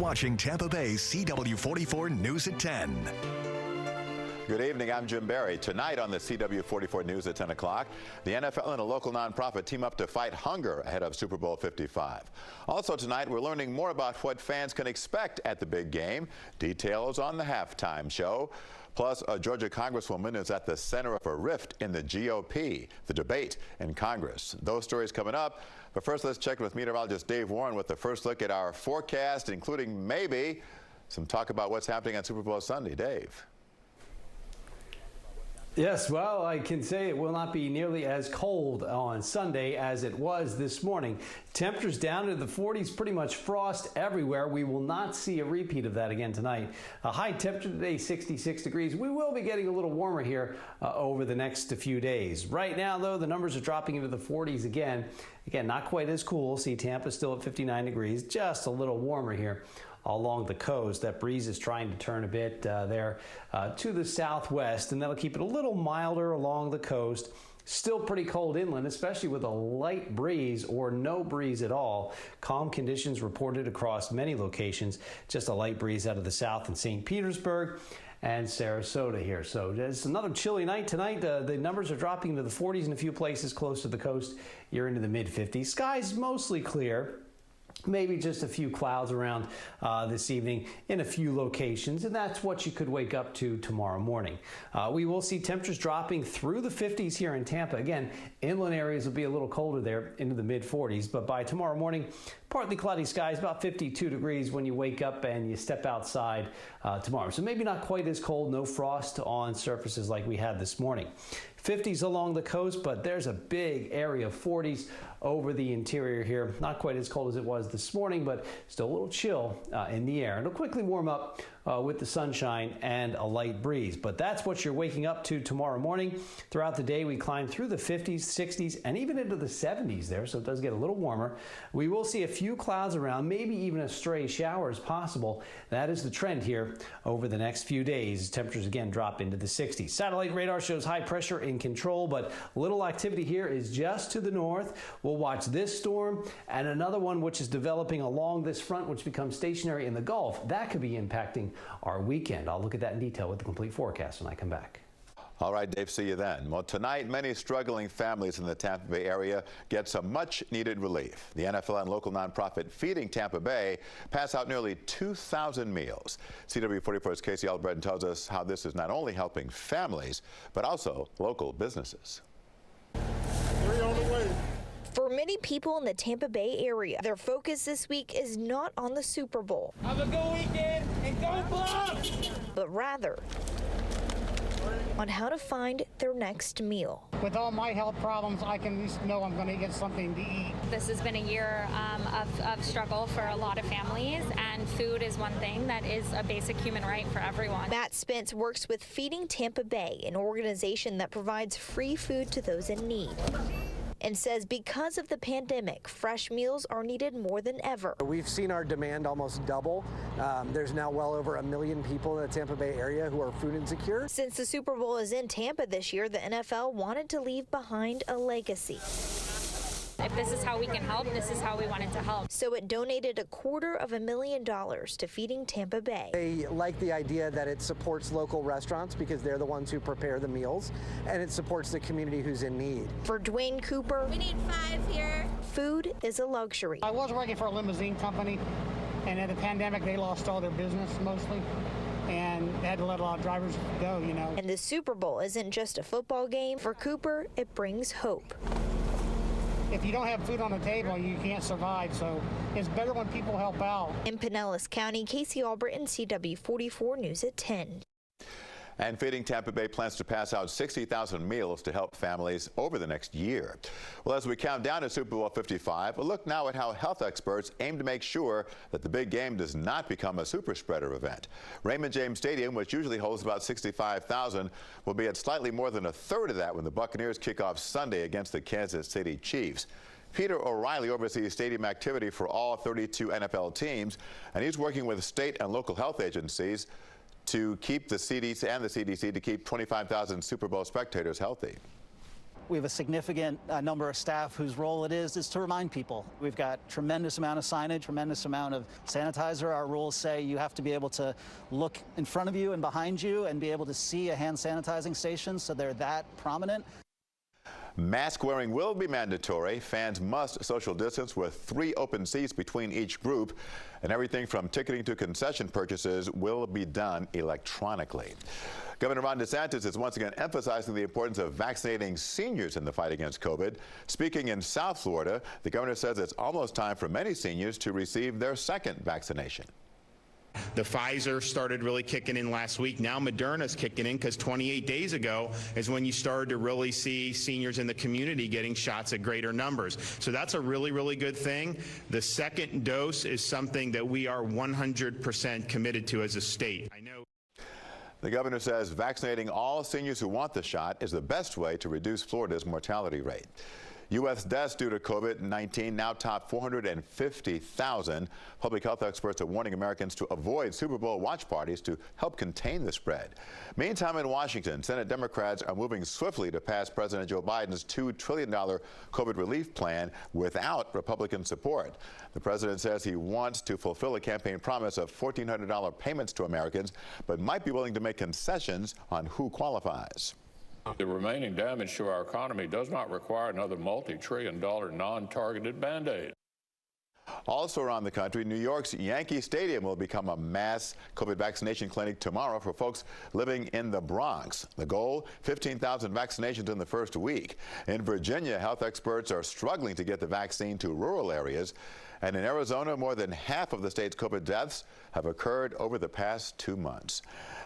watching Tampa Bay's CW44 News at 10. Good evening, I'm Jim Barry. Tonight on the CW44 News at 10 o'clock, the NFL and a local nonprofit team up to fight hunger ahead of Super Bowl 55. Also tonight, we're learning more about what fans can expect at the big game. Details on the halftime show. Plus, a Georgia Congresswoman is at the center of a rift in the GOP, the debate in Congress. Those stories coming up. But first, let's check with meteorologist Dave Warren with the first look at our forecast, including maybe some talk about what's happening on Super Bowl Sunday. Dave. Yes, well, I can say it will not be nearly as cold on Sunday as it was this morning. Temperatures down to the 40s, pretty much frost everywhere. We will not see a repeat of that again tonight. A high temperature today, 66 degrees. We will be getting a little warmer here over the next few days. Right now, though, the numbers are dropping into the 40s again. Again, not quite as cool. See, Tampa still at 59 degrees, just a little warmer here along the coast. That breeze is trying to turn a bit there to the southwest, and that'll keep it a little milder along the coast. Still pretty cold inland, especially with a light breeze or no breeze at all. Calm conditions reported across many locations. Just a light breeze out of the south in St. Petersburg and Sarasota here. So it's another chilly night tonight. The numbers are dropping into the 40s in a few places close to the coast. You're into the mid-50s. Skies mostly clear. Maybe just a few clouds around this evening in a few locations, and that's what you could wake up to tomorrow morning. We will see temperatures dropping through the 50s here in Tampa. Again, inland areas will be a little colder there into the mid-40s, but by tomorrow morning, partly cloudy skies, about 52 degrees when you wake up and you step outside tomorrow. So maybe not quite as cold, no frost on surfaces like we had this morning. 50s along the coast, but there's a big area of 40s over the interior here. Not quite as cold as it was this morning, but still a little chill in the air. It'll quickly warm up with the sunshine and a light breeze. But that's what you're waking up to tomorrow morning. Throughout the day, we climb through the 50s, 60s, and even into the 70s there, so it does get a little warmer. We will see a few clouds around, maybe even a stray shower is possible. That is the trend here over the next few days. Temperatures again drop into the 60s. Satellite radar shows high pressure in control, but little activity here is just to the north. We'll watch this storm and another one which is developing along this front, which becomes stationary in the Gulf. That could be impacting our weekend. I'll look at that in detail with the complete forecast when I come back. All right, Dave, see you then. Well, tonight, many struggling families in the Tampa Bay area get some much-needed relief. The NFL and local nonprofit Feeding Tampa Bay pass out nearly 2,000 meals. CW44's Casey Albrecht tells us how this is not only helping families, but also local businesses. Three on the way. For many people in the Tampa Bay area, their focus this week is not on the Super Bowl. Have a good weekend and go Bucks! But rather on how to find their next meal. With all my health problems, I can at least know I'm going to get something to eat. This has been a year of struggle for a lot of families, and food is one thing that is a basic human right for everyone. Matt Spence works with Feeding Tampa Bay, an organization that provides free food to those in need, and says because of the pandemic, fresh meals are needed more than ever. We've seen our demand almost double. There's now well over 1 million people in the Tampa Bay area who are food insecure. Since the Super Bowl is in Tampa this year, the NFL wanted to leave behind a legacy. If this is how we can help, this is how we wanted to help. So it donated $250,000 to Feeding Tampa Bay. They like the idea that it supports local restaurants because they're the ones who prepare the meals, and it supports the community who's in need. For Dwayne Cooper, we need 5 here. Food is a luxury. I was working for a limousine company, and at the pandemic, they lost all their business mostly, and they had to let a lot of drivers go, you know. And the Super Bowl isn't just a football game. For Cooper, it brings hope. If you don't have food on the table, you can't survive, so it's better when people help out. In Pinellas County, Casey Albrecht, CW44 News at 10. And Feeding Tampa Bay plans to pass out 60,000 meals to help families over the next year. Well, as we count down to Super Bowl 55, a look now at how health experts aim to make sure that the big game does not become a super spreader event. Raymond James Stadium, which usually holds about 65,000, will be at slightly more than a third of that when the Buccaneers kick off Sunday against the Kansas City Chiefs. Peter O'Reilly oversees stadium activity for all 32 NFL teams, and he's working with state and local health agencies to keep the CDC to keep 25,000 Super Bowl spectators healthy. We have a significant number of staff whose role it is to remind people. We've got tremendous amount of signage, tremendous amount of sanitizer. Our rules say you have to be able to look in front of you and behind you and be able to see a hand sanitizing station, so they're that prominent. Mask wearing will be mandatory. Fans must social distance with 3 open seats between each group, and everything from ticketing to concession purchases will be done electronically. Governor Ron DeSantis is once again emphasizing the importance of vaccinating seniors in the fight against COVID. Speaking in South Florida, the governor says it's almost time for many seniors to receive their second vaccination. The Pfizer started really kicking in last week. Now Moderna's kicking in, because 28 days ago is when you started to really see seniors in the community getting shots at greater numbers. So that's a really, really good thing. The second dose is something that we are 100% committed to as a state. I know. The governor says vaccinating all seniors who want the shot is the best way to reduce Florida's mortality rate. U.S. deaths due to COVID-19 now top 450,000. Public health experts are warning Americans to avoid Super Bowl watch parties to help contain the spread. Meantime, in Washington, Senate Democrats are moving swiftly to pass President Joe Biden's $2 trillion COVID relief plan without Republican support. The president says he wants to fulfill a campaign promise of $1,400 payments to Americans, but might be willing to make concessions on who qualifies. The remaining damage to our economy does not require another multi-trillion-dollar non-targeted Band-Aid. Also around the country, New York's Yankee Stadium will become a mass COVID vaccination clinic tomorrow for folks living in the Bronx. The goal, 15,000 vaccinations in the first week. In Virginia, health experts are struggling to get the vaccine to rural areas. And in Arizona, more than half of the state's COVID deaths have occurred over the past 2 months.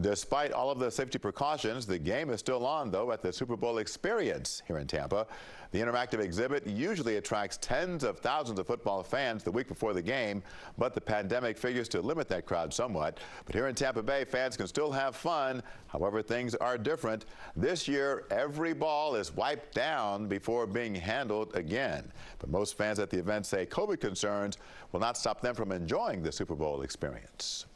Despite all of the safety precautions, the game is still on, though, at the Super Bowl Experience here in Tampa. The interactive exhibit usually attracts tens of thousands of football fans the week before the game, but the pandemic figures to limit that crowd somewhat. But here in Tampa Bay, fans can still have fun. However, things are different. This year, every ball is wiped down before being handled again. But most fans at the event say COVID concerns will not stop them from enjoying the Super Bowl experience.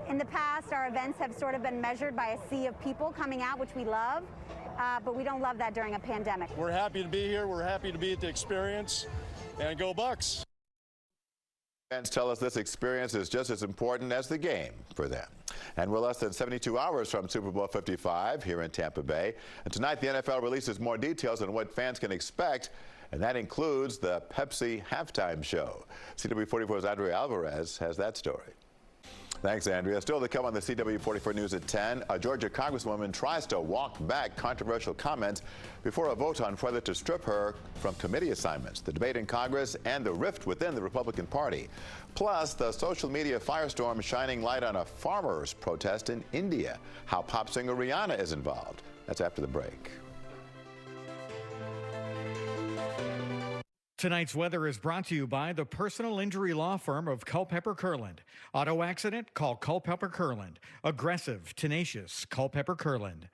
In the past, our events have sort of been measured by a sea of people coming out, which we love, but we don't love that during a pandemic. We're happy to be here. We're happy to be at the experience, and go Bucks. Fans tell us this experience is just as important as the game for them. And we're less than 72 hours from Super Bowl 55 here in Tampa Bay. And tonight, the NFL releases more details on what fans can expect, and that includes the Pepsi halftime show. CW44's Andrea Alvarez has that story. Thanks, Andrea. Still to come on the CW44 News at 10, a Georgia congresswoman tries to walk back controversial comments before a vote on whether to strip her from committee assignments, the debate in Congress, and the rift within the Republican Party. Plus, the social media firestorm shining light on a farmers' protest in India. How pop singer Rihanna is involved. That's after the break. Tonight's weather is brought to you by the personal injury law firm of Culpepper Kurland. Auto accident? Call Culpepper Kurland. Aggressive, tenacious, Culpepper Kurland.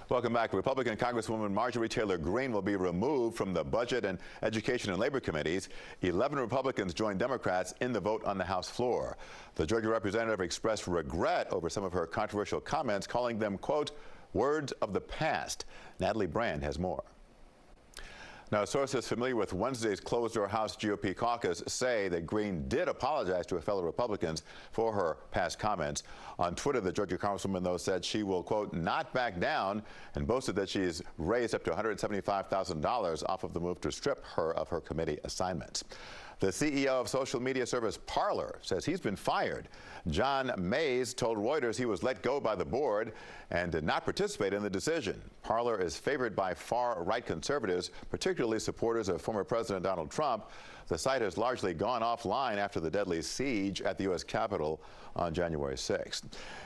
Welcome back. Republican Congresswoman Marjorie Taylor Greene will be removed from the Budget and Education and Labor Committees. 11 Republicans joined Democrats in the vote on the House floor. The Georgia representative expressed regret over some of her controversial comments, calling them, quote, words of the past. Natalie Brand has more. Now, sources familiar with Wednesday's closed-door House GOP caucus say that Greene did apologize to fellow Republicans for her past comments. On Twitter, the Georgia Congresswoman, though, said she will, quote, not back down, and boasted that she's raised up to $175,000 off of the move to strip her of her committee assignments. The CEO of social media service Parler says he's been fired. John Mays told Reuters he was let go by the board and did not participate in the decision. Parler is favored by far-right conservatives, particularly supporters of former President Donald Trump. The site has largely gone offline after the deadly siege at the U.S. Capitol on January 6th.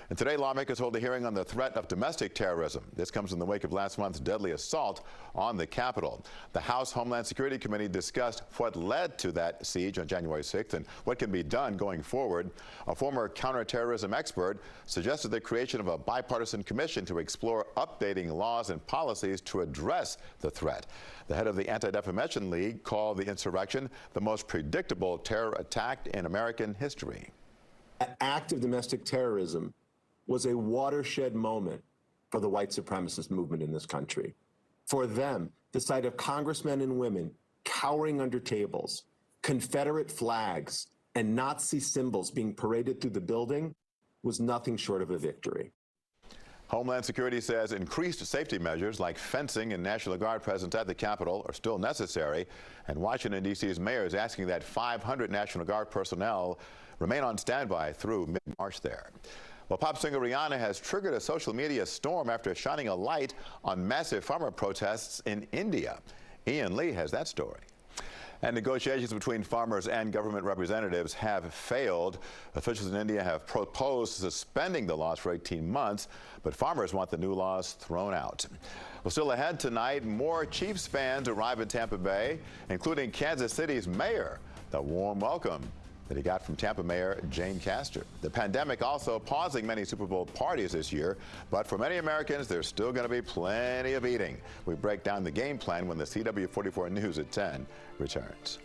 And today, lawmakers hold a hearing on the threat of domestic terrorism. This comes in the wake of last month's deadly assault on the Capitol. The House Homeland Security Committee discussed what led to that siege on January 6th and what can be done going forward. A former counterterrorism expert suggested the creation of a bipartisan commission to explore updating laws and policies to address the threat. The head of the Anti-Defamation League called the insurrection the most predictable terror attack in American history. That act of domestic terrorism was a watershed moment for the white supremacist movement in this country. For them, the sight of congressmen and women cowering under tables, Confederate flags, and Nazi symbols being paraded through the building was nothing short of a victory. Homeland Security says increased safety measures like fencing and National Guard presence at the Capitol are still necessary, and Washington, D.C.'s mayor is asking that 500 National Guard personnel remain on standby through mid-March there. Well, pop singer Rihanna has triggered a social media storm after shining a light on massive farmer protests in India. Ian Lee has that story. And negotiations between farmers and government representatives have failed. Officials in India have proposed suspending the laws for 18 months, but farmers want the new laws thrown out. Well, still ahead tonight, more Chiefs fans arrive in Tampa Bay, including Kansas City's mayor. The warm welcome that he got from Tampa Mayor Jane Castor. The pandemic also pausing many Super Bowl parties this year, but for many Americans, there's still going to be plenty of eating. We break down the game plan when the CW44 News at 10 returns.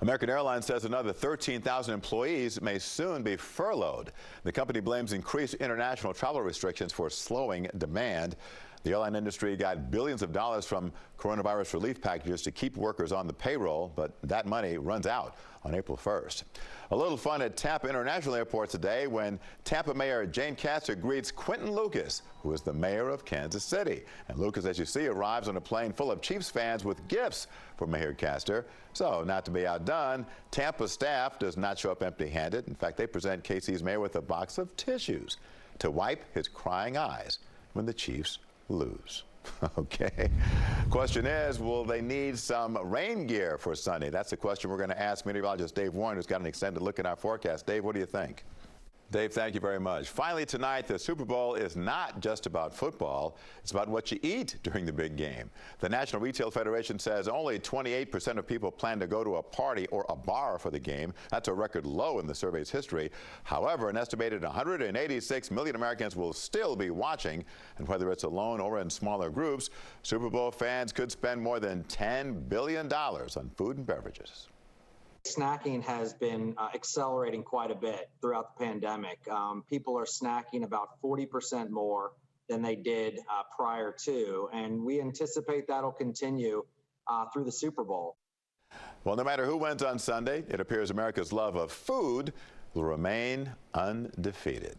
American Airlines says another 13,000 employees may soon be furloughed. The company blames increased international travel restrictions for slowing demand. The airline industry got billions of dollars from coronavirus relief packages to keep workers on the payroll, but that money runs out on April 1st. A little fun at Tampa International Airport today when Tampa Mayor Jane Castor greets Quentin Lucas, who is the mayor of Kansas City. And Lucas, as you see, arrives on a plane full of Chiefs fans with gifts for Mayor Castor. So, not to be outdone, Tampa staff does not show up empty-handed. In fact, they present KC's mayor with a box of tissues to wipe his crying eyes when the Chiefs lose. Okay. Question is, will they need some rain gear for Sunday? That's the question we're going to ask meteorologist Dave Warren, who's got an extended look at our forecast. Dave, what do you think? Dave, thank you very much. Finally tonight, the Super Bowl is not just about football. It's about what you eat during the big game. The National Retail Federation says only 28% of people plan to go to a party or a bar for the game. That's a record low in the survey's history. However, an estimated 186 million Americans will still be watching. And whether it's alone or in smaller groups, Super Bowl fans could spend more than $10 billion on food and beverages. Snacking has been accelerating quite a bit throughout the pandemic. People are snacking about 40% more than they did prior to, and we anticipate that'll continue through the Super Bowl. Well, no matter who wins on Sunday, it appears America's love of food will remain undefeated.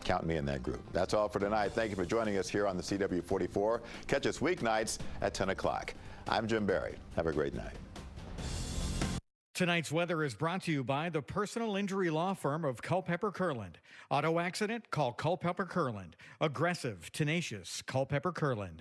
Count me in that group. That's all for tonight. Thank you for joining us here on the CW44. Catch us weeknights at 10 o'clock. I'm Jim Barry. Have a great night. Tonight's weather is brought to you by the personal injury law firm of Culpepper Kurland. Auto accident? Call Culpepper Kurland. Aggressive, tenacious, Culpepper Kurland.